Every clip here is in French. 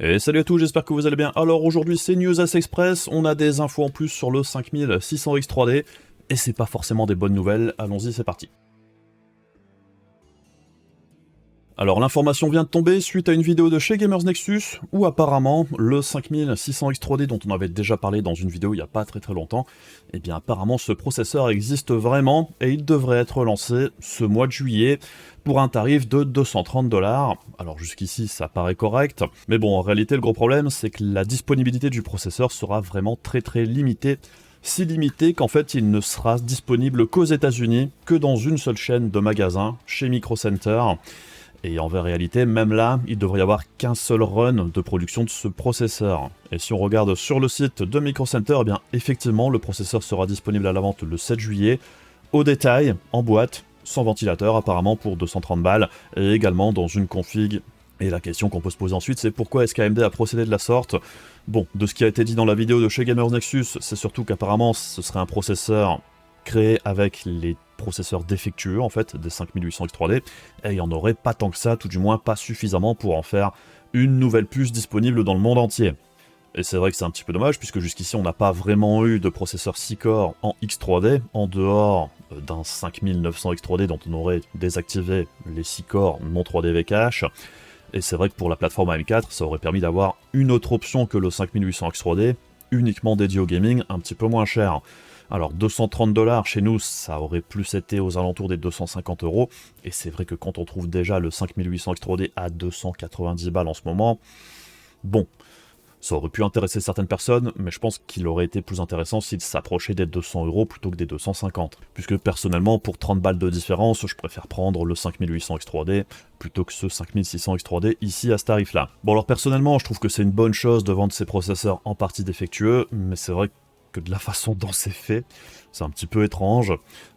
Et salut à tous, j'espère que vous allez bien. Alors aujourd'hui c'est News As Express, on a des infos en plus sur le 5600X 3D, et c'est pas forcément des bonnes nouvelles, allons-y c'est parti. Alors l'information vient de tomber suite à une vidéo de chez Gamers Nexus, où apparemment le 5600X 3D dont on avait déjà parlé dans une vidéo il n'y a pas très longtemps, et bien apparemment ce processeur existe vraiment, et il devrait être lancé ce mois de juillet, pour un tarif de 230$. Alors jusqu'ici ça paraît correct, mais bon en réalité le gros problème c'est que la disponibilité du processeur sera vraiment très limitée, si limité qu'en fait il ne sera disponible qu'aux États-Unis, que dans une seule chaîne de magasins, chez Micro Center. Et en réalité, même là, il devrait y avoir qu'un seul run de production de ce processeur. Et si on regarde sur le site de Micro Center, eh bien effectivement, le processeur sera disponible à la vente le 7 juillet, au détail, en boîte, sans ventilateur apparemment pour 230 balles, et également dans une config. Et la question qu'on peut se poser ensuite, c'est pourquoi est-ce qu'AMD a procédé de la sorte? Bon, de ce qui a été dit dans la vidéo de chez Gamers Nexus, c'est surtout qu'apparemment ce serait un processeur créé avec les processeurs défectueux en fait des 5800X 3D, et il n'y en aurait pas tant que ça, tout du moins pas suffisamment pour en faire une nouvelle puce disponible dans le monde entier. Et c'est vrai que c'est un petit peu dommage, puisque jusqu'ici on n'a pas vraiment eu de processeur 6 corps en X3D, en dehors d'un 5900X 3D dont on aurait désactivé les 6 corps non 3D VCache. Et c'est vrai que pour la plateforme AM4, ça aurait permis d'avoir une autre option que le 5800X 3D, uniquement dédié au gaming, un petit peu moins cher. Alors 230$ chez nous, ça aurait plus été aux alentours des 250€, et c'est vrai que quand on trouve déjà le 5800X 3D à 290 balles en ce moment, bon, ça aurait pu intéresser certaines personnes, mais je pense qu'il aurait été plus intéressant s'il s'approchait des 200€ plutôt que des 250. Puisque personnellement, pour 30 balles de différence, je préfère prendre le 5800X 3D plutôt que ce 5600X 3D ici à ce tarif-là. Bon alors personnellement, je trouve que c'est une bonne chose de vendre ces processeurs en partie défectueux, mais c'est vrai que de la façon dont c'est fait, c'est un petit peu étrange.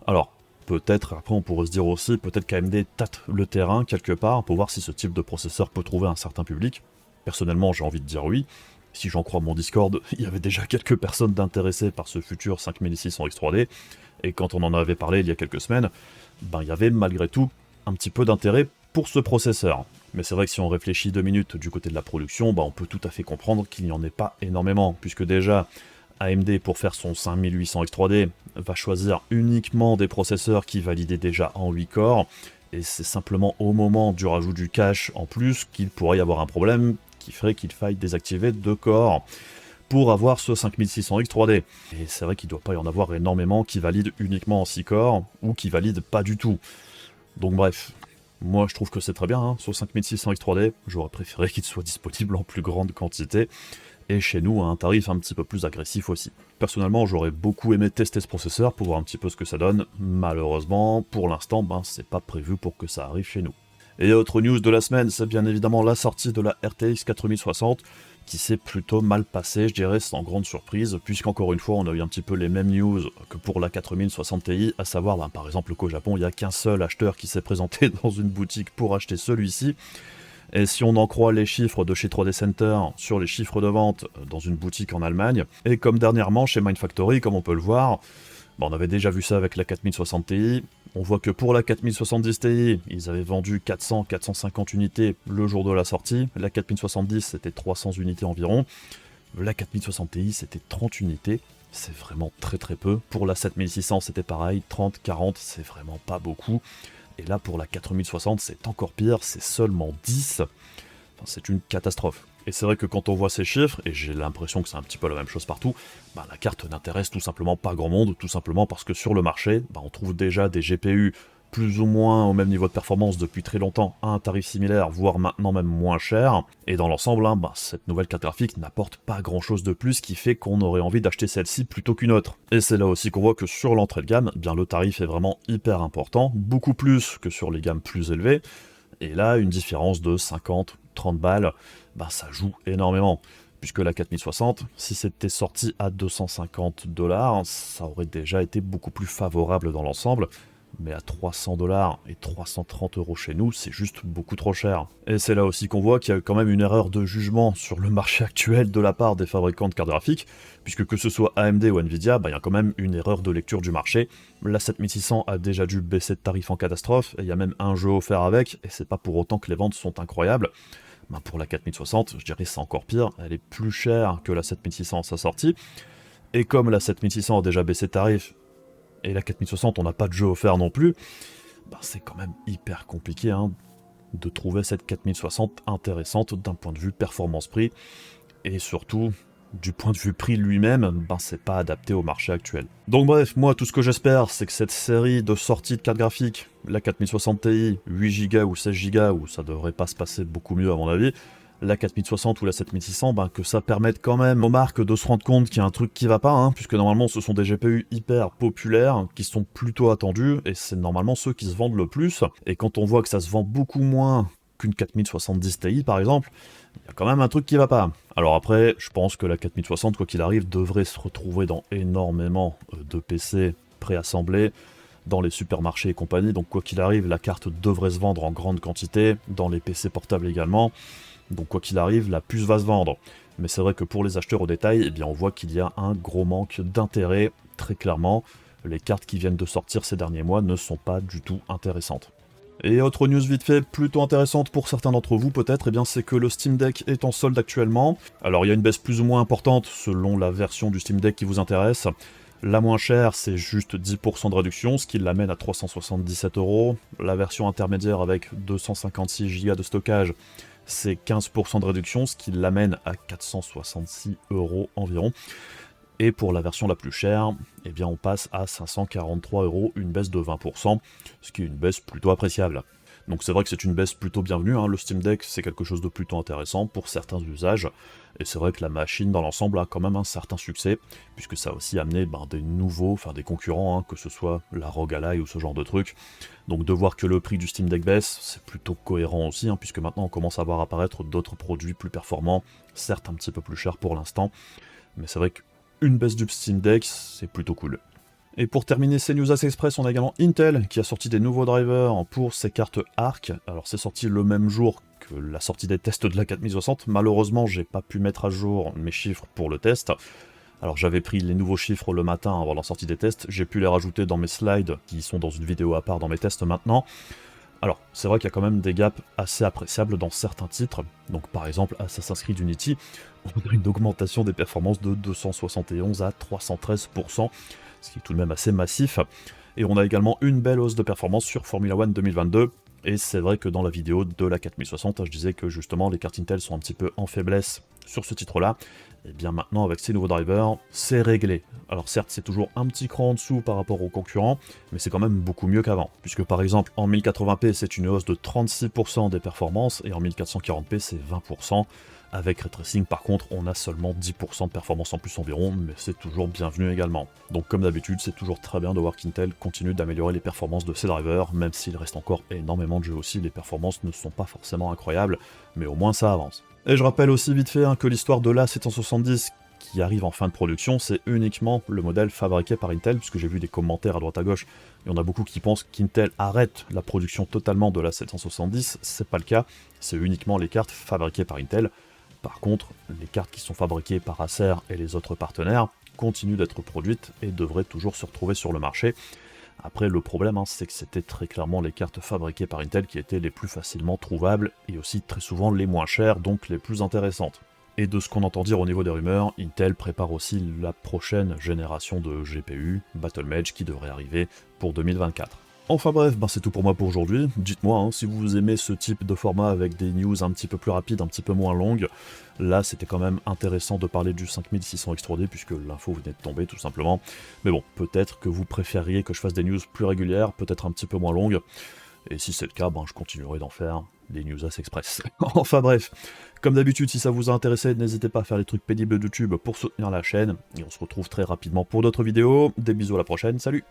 Alors, peut-être, après on pourrait se dire aussi, peut-être qu'AMD tâte le terrain quelque part pour voir si ce type de processeur peut trouver un certain public. Personnellement, j'ai envie de dire oui. Si j'en crois mon Discord, il y avait déjà quelques personnes intéressées par ce futur 5600X 3D, et quand on en avait parlé il y a quelques semaines, ben il y avait malgré tout un petit peu d'intérêt pour ce processeur. Mais c'est vrai que si on réfléchit 2 minutes du côté de la production, ben on peut tout à fait comprendre qu'il n'y en ait pas énormément, puisque déjà, AMD, pour faire son 5800X 3D, va choisir uniquement des processeurs qui validaient déjà en 8 corps, et c'est simplement au moment du rajout du cache en plus qu'il pourrait y avoir un problème qui ferait qu'il faille désactiver 2 corps pour avoir ce 5600X 3D. Et c'est vrai qu'il ne doit pas y en avoir énormément qui valident uniquement en 6 corps, ou qui valident pas du tout. Donc bref, moi je trouve que c'est très bien, hein, ce 5600X 3D, j'aurais préféré qu'il soit disponible en plus grande quantité, et chez nous à un tarif un petit peu plus agressif aussi. Personnellement, j'aurais beaucoup aimé tester ce processeur pour voir un petit peu ce que ça donne. Malheureusement, pour l'instant, ben, c'est pas prévu pour que ça arrive chez nous. Et autre news de la semaine, c'est bien évidemment la sortie de la RTX 4060, qui s'est plutôt mal passée, je dirais, sans grande surprise, puisqu'encore une fois, on a eu un petit peu les mêmes news que pour la 4060 Ti, à savoir, ben, par exemple, qu'au Japon, il n'y a qu'un seul acheteur qui s'est présenté dans une boutique pour acheter celui-ci. Et si on en croit les chiffres de chez 3D Center sur les chiffres de vente dans une boutique en Allemagne, et comme dernièrement chez Mindfactory, comme on peut le voir, on avait déjà vu ça avec la 4060 Ti, on voit que pour la 4070 Ti, ils avaient vendu 400-450 unités le jour de la sortie, la 4070 c'était 300 unités environ, la 4060 Ti c'était 30 unités, c'est vraiment très peu. Pour la 7600 c'était pareil, 30-40 c'est vraiment pas beaucoup. Et là, pour la 4060, c'est encore pire, c'est seulement 10. Enfin, c'est une catastrophe. Et c'est vrai que quand on voit ces chiffres, et j'ai l'impression que c'est un petit peu la même chose partout, bah, la carte n'intéresse tout simplement pas grand monde, tout simplement parce que sur le marché, bah, on trouve déjà des GPU plus ou moins au même niveau de performance depuis très longtemps à un tarif similaire, voire maintenant même moins cher. Et dans l'ensemble, hein, bah, cette nouvelle carte graphique n'apporte pas grand chose de plus qui fait qu'on aurait envie d'acheter celle-ci plutôt qu'une autre. Et c'est là aussi qu'on voit que sur l'entrée de gamme, bien le tarif est vraiment hyper important, beaucoup plus que sur les gammes plus élevées. Et là, une différence de 50-30 balles, bah, ça joue énormément. Puisque la 4060, si c'était sorti à 250$, ça aurait déjà été beaucoup plus favorable dans l'ensemble. Mais à 300$ et 330€ chez nous, c'est juste beaucoup trop cher. Et c'est là aussi qu'on voit qu'il y a quand même une erreur de jugement sur le marché actuel de la part des fabricants de cartes graphiques, puisque que ce soit AMD ou Nvidia, il y a quand même une erreur de lecture du marché. La 7600 a déjà dû baisser de tarif en catastrophe, et il y a même un jeu offert avec, et c'est pas pour autant que les ventes sont incroyables. Ben pour la 4060, je dirais c'est encore pire, elle est plus chère que la 7600 à sa sortie, et comme la 7600 a déjà baissé de tarif, et la 4060 on n'a pas de jeu offert non plus, ben c'est quand même hyper compliqué hein, de trouver cette 4060 intéressante d'un point de vue performance-prix, et surtout, du point de vue prix lui-même, ben c'est pas adapté au marché actuel. Donc bref, moi tout ce que j'espère, c'est que cette série de sorties de cartes graphiques, la 4060 Ti, 8Go ou 16Go, où ça devrait pas se passer beaucoup mieux à mon avis, la 4060 ou la 7600, ben que ça permette quand même aux marques de se rendre compte qu'il y a un truc qui va pas, hein, puisque normalement ce sont des GPU hyper populaires, qui sont plutôt attendus, et c'est normalement ceux qui se vendent le plus, et quand on voit que ça se vend beaucoup moins qu'une 4070 Ti par exemple, il y a quand même un truc qui va pas. Alors après, je pense que la 4060, quoi qu'il arrive, devrait se retrouver dans énormément de PC préassemblés, dans les supermarchés et compagnie, donc quoi qu'il arrive, la carte devrait se vendre en grande quantité, dans les PC portables également, donc quoi qu'il arrive, la puce va se vendre. Mais c'est vrai que pour les acheteurs au détail, eh bien on voit qu'il y a un gros manque d'intérêt, très clairement. Les cartes qui viennent de sortir ces derniers mois ne sont pas du tout intéressantes. Et autre news vite fait, plutôt intéressante pour certains d'entre vous peut-être, eh bien c'est que le Steam Deck est en solde actuellement. Alors il y a une baisse plus ou moins importante selon la version du Steam Deck qui vous intéresse. La moins chère, c'est juste 10% de réduction, ce qui l'amène à 377 €. La version intermédiaire avec 256 Go de stockage, c'est 15% de réduction, ce qui l'amène à 466 € environ. Et pour la version la plus chère, eh bien on passe à 543 €, une baisse de 20%, ce qui est une baisse plutôt appréciable. Donc c'est vrai que c'est une baisse plutôt bienvenue, hein. Le Steam Deck c'est quelque chose de plutôt intéressant pour certains usages, et c'est vrai que la machine dans l'ensemble a quand même un certain succès, puisque ça a aussi amené des nouveaux, enfin des concurrents, hein, que ce soit la ROG Ally ou ce genre de truc. Donc de voir que le prix du Steam Deck baisse, c'est plutôt cohérent aussi, hein, puisque maintenant on commence à voir apparaître d'autres produits plus performants, certes un petit peu plus chers pour l'instant, mais c'est vrai que une baisse du Steam Deck, c'est plutôt cool. Et pour terminer ces news assez express, on a également Intel qui a sorti des nouveaux drivers pour ses cartes Arc. Alors c'est sorti le même jour que la sortie des tests de la 4060. Malheureusement, j'ai pas pu mettre à jour mes chiffres pour le test. Alors j'avais pris les nouveaux chiffres le matin avant la sortie des tests, j'ai pu les rajouter dans mes slides qui sont dans une vidéo à part dans mes tests maintenant. Alors, c'est vrai qu'il y a quand même des gaps assez appréciables dans certains titres, donc par exemple Assassin's Creed Unity, on a une augmentation des performances de 271 à 313%, ce qui est tout de même assez massif, et on a également une belle hausse de performance sur Formula One 2022, et c'est vrai que dans la vidéo de la 4060, je disais que justement les cartes Intel sont un petit peu en faiblesse sur ce titre-là, et bien maintenant avec ces nouveaux drivers, c'est réglé. Alors certes c'est toujours un petit cran en dessous par rapport aux concurrents, mais c'est quand même beaucoup mieux qu'avant, puisque par exemple en 1080p c'est une hausse de 36% des performances, et en 1440p c'est 20%, avec Ray Tracing par contre on a seulement 10% de performance en plus environ, mais c'est toujours bienvenu également. Donc comme d'habitude c'est toujours très bien de voir qu'Intel continue d'améliorer les performances de ses drivers, même s'il reste encore énormément de jeux aussi, les performances ne sont pas forcément incroyables, mais au moins ça avance. Et je rappelle aussi vite fait que l'histoire de l'A770 qui arrive en fin de production, c'est uniquement le modèle fabriqué par Intel, puisque j'ai vu des commentaires à droite à gauche, il y en a beaucoup qui pensent qu'Intel arrête la production totalement de l'A770, c'est pas le cas, c'est uniquement les cartes fabriquées par Intel. Par contre, les cartes qui sont fabriquées par Acer et les autres partenaires continuent d'être produites et devraient toujours se retrouver sur le marché. Après, le problème, c'est que c'était très clairement les cartes fabriquées par Intel qui étaient les plus facilement trouvables, et aussi très souvent les moins chères, donc les plus intéressantes. Et de ce qu'on entend dire au niveau des rumeurs, Intel prépare aussi la prochaine génération de GPU, Battlemage, qui devrait arriver pour 2024. Enfin bref, c'est tout pour moi pour aujourd'hui. Dites-moi si vous aimez ce type de format avec des news un petit peu plus rapides, un petit peu moins longues. Là, c'était quand même intéressant de parler du 5600 X3D puisque l'info venait de tomber tout simplement. Mais bon, peut-être que vous préfériez que je fasse des news plus régulières, peut-être un petit peu moins longues. Et si c'est le cas, je continuerai d'en faire des news assez express. Enfin bref, comme d'habitude, si ça vous a intéressé, n'hésitez pas à faire les trucs pénibles de YouTube pour soutenir la chaîne. Et on se retrouve très rapidement pour d'autres vidéos. Des bisous à la prochaine, salut!